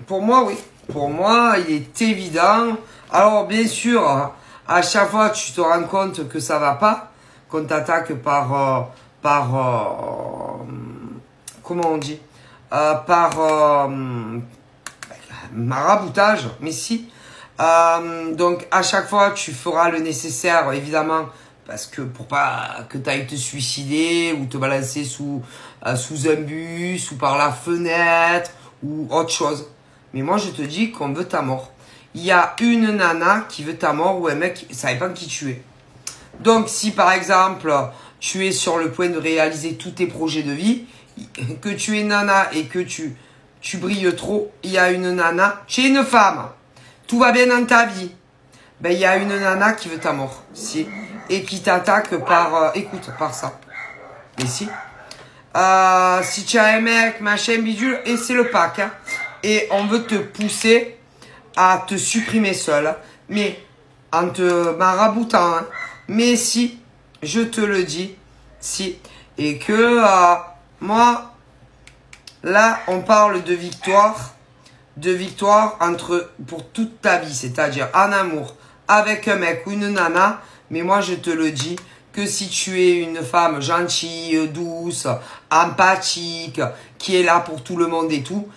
Pour moi, oui. Pour moi, il est évident. Alors, bien sûr, à chaque fois, tu te rends compte que ça va pas, qu'on t'attaque comment on dit, par maraboutage, mais si. Donc, à chaque fois, tu feras le nécessaire, évidemment, parce que pour pas que tu ailles te suicider ou te balancer sous un bus ou par la fenêtre ou autre chose. Mais moi, je te dis qu'on veut ta mort. Il y a une nana qui veut ta mort ou un mec qui ne savait pas qui tu es. Donc, si par exemple, tu es sur le point de réaliser tous tes projets de vie, que tu es nana et que tu brilles trop, il y a une nana, tu es une femme, tout va bien dans ta vie, ben il y a une nana qui veut ta mort, si, et qui t'attaque par, écoute, par ça. Mais si. Si tu as un mec, machin, bidule, et c'est le pack, hein, et on veut te pousser à te supprimer seul, mais en te maraboutant, hein. Mais si, je te le dis, si, et que moi, là, on parle de victoire pour toute ta vie, c'est-à-dire en amour, avec un mec ou une nana, mais moi, je te le dis, que si tu es une femme gentille, douce, empathique, qui est là pour tout le monde et tout,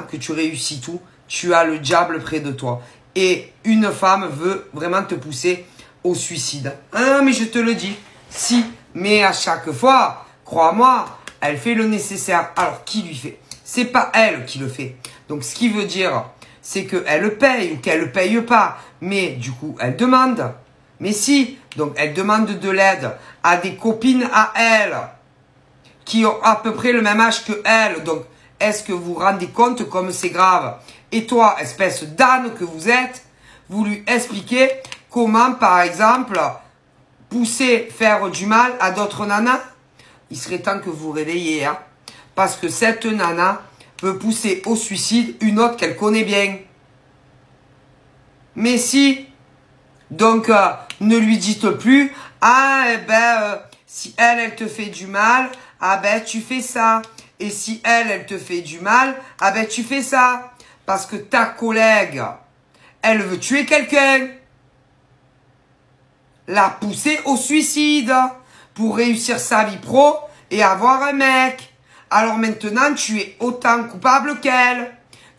que tu réussis tout, tu as le diable près de toi. Et une femme veut vraiment te pousser au suicide. Mais je te le dis, si, mais à chaque fois, crois-moi, elle fait le nécessaire. Alors, qui lui fait? C'est pas elle qui le fait. Donc, ce qui veut dire, c'est qu'elle paye ou qu'elle ne paye pas. Mais du coup, elle demande. Mais si, donc elle demande de l'aide à des copines à elle qui ont à peu près le même âge que elle. Donc, est-ce que vous vous rendez compte comme c'est grave? Et toi, espèce d'âne que vous êtes, vous lui expliquez comment, par exemple, faire du mal à d'autres nanas? Il serait temps que vous vous réveilliez, hein? Parce que cette nana peut pousser au suicide une autre qu'elle connaît bien. Mais si, donc ne lui dites plus, si elle te fait du mal, tu fais ça. Et si elle te fait du mal, tu fais ça. Parce que ta collègue, elle veut tuer quelqu'un. La pousser au suicide pour réussir sa vie pro et avoir un mec. Alors maintenant, tu es autant coupable qu'elle.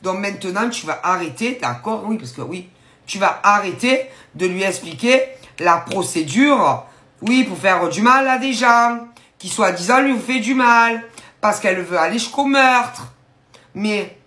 Donc maintenant, tu vas arrêter, d'accord? Oui, parce que oui, tu vas arrêter de lui expliquer la procédure, oui, pour faire du mal à des gens qui, soi-disant, lui fait du mal parce qu'elle veut aller jusqu'au meurtre. Mais